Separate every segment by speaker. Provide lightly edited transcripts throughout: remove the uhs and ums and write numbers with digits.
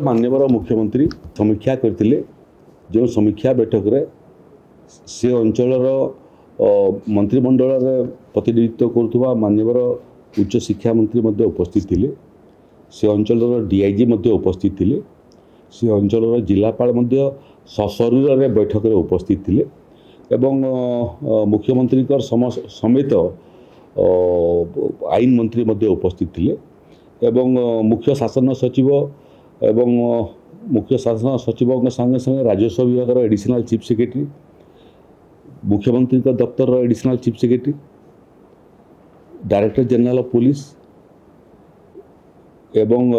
Speaker 1: माननीय मुख्यमंत्री समीक्षा करते जो समीक्षा बैठक रे से अंचलर मंत्रिमंडल प्रतिनिधित्व करुवा माननीय उच्च शिक्षा मंत्री उपस्थित थे। से अंचलर डीआईजी उपस्थित थे। से अंचलर जिलापाल सशरीर रे बैठक रे उपस्थित थे एवं मुख्यमंत्री समेत आईन मंत्री उपस्थित थे एवं मुख्य शासन सचिव एवं मुख्य शासन सचिव संगे संगे राजस्व विभाग एडिशनल चीफ सेक्रेटरी, मुख्यमंत्री दफ्तर additional chief secretary, director general of police एवं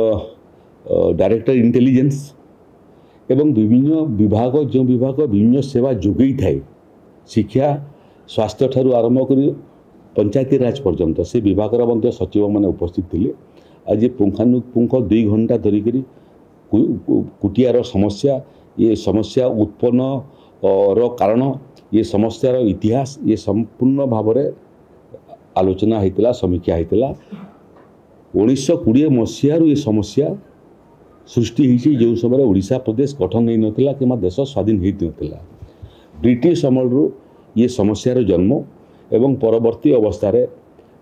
Speaker 1: डायरेक्टर इंटेलिजेंस एवं विभिन्न विभाग जो विभाग विभिन्न सेवा जोगई थाए शिक्षा स्वास्थ्य ठारू आरंभ कर पंचायती राज पर्यंत से विभाग सचिव मैंने उपस्थित थे। आज पुंखानुपुंख 2 घंटा धरिकी कुटियार समस्या ये समस्या उत्पन्न कारण ये समस्यार इतिहास ये संपूर्ण भाव में आलोचना होता समीक्षा होता। 1920 मसीह ये समस्या सृष्टि होती जो समय ओडिशा प्रदेश गठन हो नाला कि देश स्वाधीन होता। ब्रिटिश अमलू ये समस्यार जन्म एवं परवर्ती अवस्था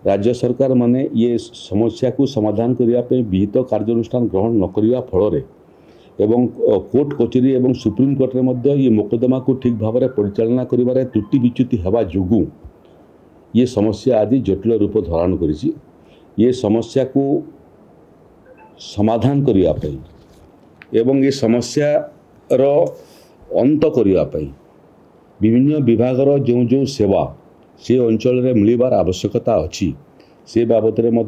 Speaker 1: राज्य सरकार माने ये समस्या को समाधान करने विहित कार्यानुष्ठान ग्रहण न करने फल एवं कोर्ट कचेरी एवं सुप्रीम कोर्ट में ये मोकदमा को ठीक भाव में परिचालना कर त्रुटि विच्युति हवा जोगु ये समस्या आदि जटिल रूप धारण करिछि। ये समस्या को समाधान करने एवं ये समस्यार अंत करने विभिन्न विभागर जो जो सेवा से अंचल में मिलबार आवश्यकता अच्छी से बाबद में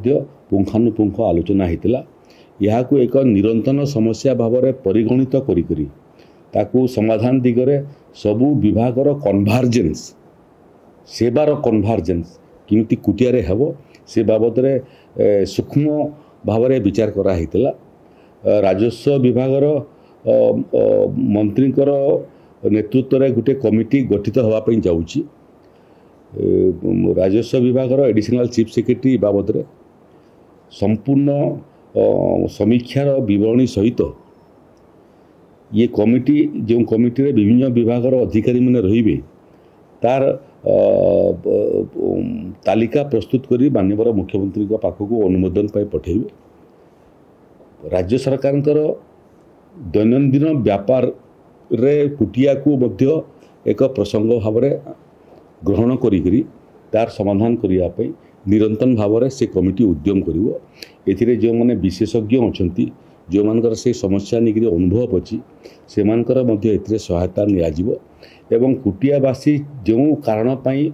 Speaker 1: पुंखानुपुंख आलोचना होता। यह को एक निरंतर समस्या भाव में परिगणित करी समाधान दिगरे सबू विभागर कन्भार्जेन्स सेवार कन्भार्जेन्स किमिति कुटियारे हेबो से बाबद में सूक्ष्म भाव में विचार कराइला। राजस्व विभागर मंत्रींकर नेतृत्व में गोटे कमिटी गठित होगापी जाऊँगी। राजस्व विभाग एडिशनल चीफ सेक्रेटरी बाबद में संपूर्ण समीक्षार विवरणी सहित ये कमिटी जो कमिटी रे विभिन्न विभागर अधिकारी मैंने रहिबे तार तालिका प्रस्तुत करी माननीय मुख्यमंत्री पाखक अनुमोदन पाई पठेबे। राज्य सरकार दैनंदिन व्यापार रे कुटिया को मध्य एक प्रसंग भाव में ग्रहण करी तार समाधान करने निरंतर भाव में से कमिटी उद्यम करिवो। एथिरे जो माने विशेषज्ञ अछंती जो मानकर से समस्या निकरी अनुभव अच्छी से मानकर मध्य एथिरे सहायता नियाजिवो एवं कुटियावासी जो कारण पाई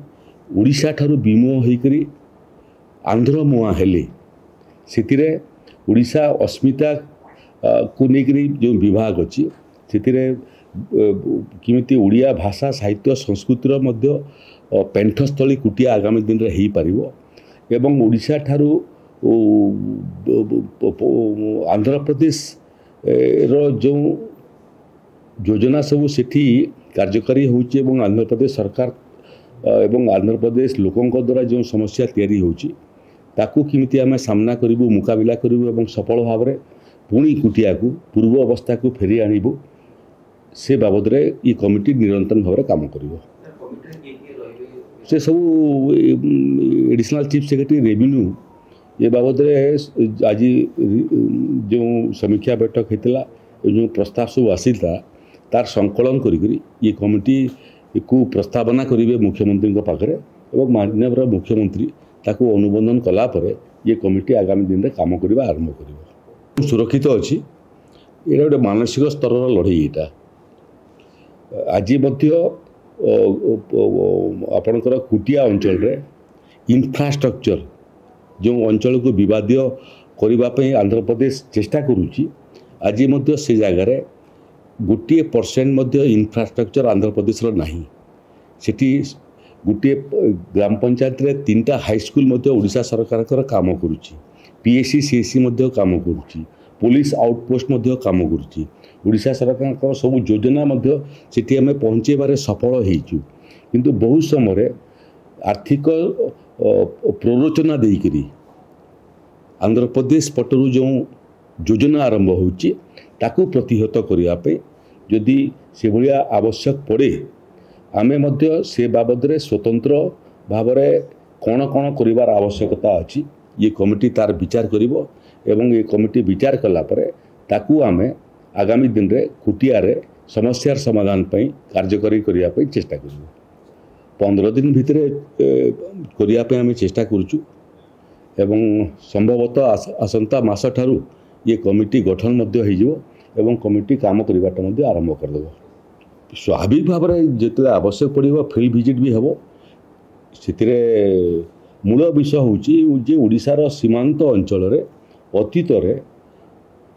Speaker 1: ओडिशा ठारू विमुह होइकरी आंध्र मुआ हेले सेतिरे ओडिशा अस्मिता को लेकरी जो विभाग अच्छी सेतिरे किमिति ओडिया भाषा साहित्य संस्कृतिर मध्य पेंठस्थली कुटिया आगामी दिन में हो पारिबो एवं ओडिशा ठारू आंध्र प्रदेश रो जो योजना सब सेठी कार्यकारी होउची एवं आंध्र प्रदेश सरकार एवं आंध्र प्रदेश लोकों द्वारा जो समस्या तैयारी होउची ताकू किमिति आमे सामना करिबु मुकाबिला करिबु एवं सफल भाव में पुणी कुटिया को पूर्व अवस्था को फेरी आनिबु से बाबद रे ये कमिटी निरंतर भाव में काम करिवो। से सब एडिशनल चीफ सेक्रेटरी रेवेन्यू ये बाबद आज जो समीक्षा बैठक होता जो प्रस्ताव सब आसीला तार संकलन करी ये कमिटी को प्रस्तावना करेंगे मुख्यमंत्री पाखे और माननीय मुख्यमंत्री ताकू अनुमोदन कलापर ये कमिटी आगामी दिन में काम करने आरंभ कर सुरक्षित अच्छी ये गोटे मानसिक स्तर लड़ई यहाँ आज आपणकर कुटिया अंचल रे इंफ्रास्ट्रक्चर जो अंचल को विवादीय करने आंध्र प्रदेश चेष्टा करुच्ची आज से जगार 1% इंफ्रास्ट्रक्चर आंध्र प्रदेश नहीं सेठी गोटे ग्राम पंचायत रे 3टा हाईस्कूल ओडिशा सरकार काम करुच्ची पीएससी सीएससी काम करुच्ची पुलिस आउटपोस्ट काम करुच्ची ओडिशा सरकार सब योजना सेठी आम पहुँचेबार सफल होइचु किंतु बहुत समय आर्थिक प्ररोचना देकरी आंध्र प्रदेश पटरू जो योजना आरंभ होची ତାକୁ ପ୍ରତିହତ କରିବା ପାଇଁ ଯଦି ସେଭଳିଆ ଆବଶ୍ୟକ ପଡ଼େ ଆମେ ମଧ୍ୟ ସେ ବାବଦରେ ସ୍ୱତନ୍ତ୍ର ଭାବରେ କ'ଣ କ'ଣ କରିବାର ଆବଶ୍ୟକତା ଅଛି ଇଏ କମିଟି ତାର ବିଚାର କରିବ ଏବଂ ଏ କମିଟି ବିଚାର କଲା ପରେ ତାକୁ ଆମେ ଆଗାମୀ ଦିନରେ କୁଟିଆରେ ସମସ୍ୟାର ସମାଧାନ ପାଇଁ କାର୍ଯ୍ୟକାରୀ କରିବା ପାଇଁ ଚେଷ୍ଟା କରିବୁ 15 ଦିନ ଭିତରେ କରିବା ପାଇଁ ଆମେ ଚେଷ୍ଟା କରୁଛୁ ଏବଂ ସମ୍ଭବତଃ ଆସନ୍ତା ମାସ ଠାରୁ ये कमिटी गठन मध्य होइजिवो एवं कमिटी काम करिवाटा मध्य आरंभ करदेव स्वाभाविक भाव में जिते आवश्यक पड़ो फिल्ड विजिट भी हम से मूल विषय हूँ ओडिशार सीमांत अंचल अतीत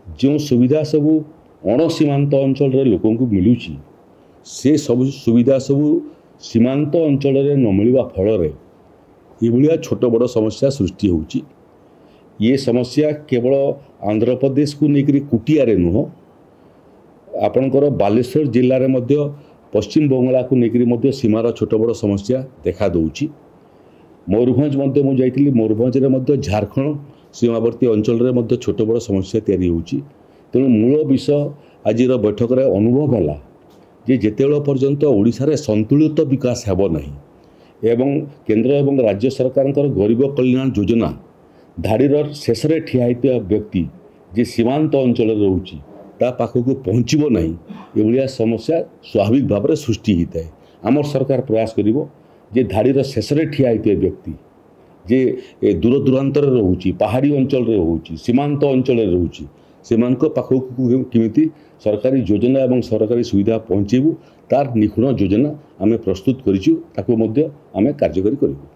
Speaker 1: जो सुविधा सबू अण सीमांत अंचल लोक मिलूँ से सब सुविधा सबू सीमांत अंचल न मिलवा फल ये छोट बड़ समस्या सृष्टि होची ये समस्या केवल आंध्र प्रदेश को लेकर कुटिया नुह आपणकर बालेश्वर जिले में पश्चिम बंगला को लेकर सीमार छोट बड़ समस्या देखा दूची मयूरभंज मुझे मयूरभंज झारखंड सीमावर्ती अंचल छोट बड़ समस्या तैयारी होची तेणु मूल विषय आज बैठक में अनुभव है जे जेतेबेले पर्यंत ओडिशा संतुलित विकास हेब नहीं एवं केंद्र एवं राज्य सरकार गरीब कल्याण योजना धाड़ीर शेष ठिया व्यक्ति जे सीमांत अंचल रोची ता पाखक पहुँचब ना ये समस्या स्वाभाविक भाव में सृष्टि होता है आम सरकार प्रयास करिवो जे धाड़ीर शेष ठिया व्यक्ति जे दूर दूरांतर रोची पहाड़ी अंचल रोची सीमांत अंचल रोची से पाखक किमिति सरकारी योजना एवं सरकारी सुविधा पहुँचेबू तार निखुण योजना आम प्रस्तुत करिछु ताको मध्य आमे कार्यकारी करिबू।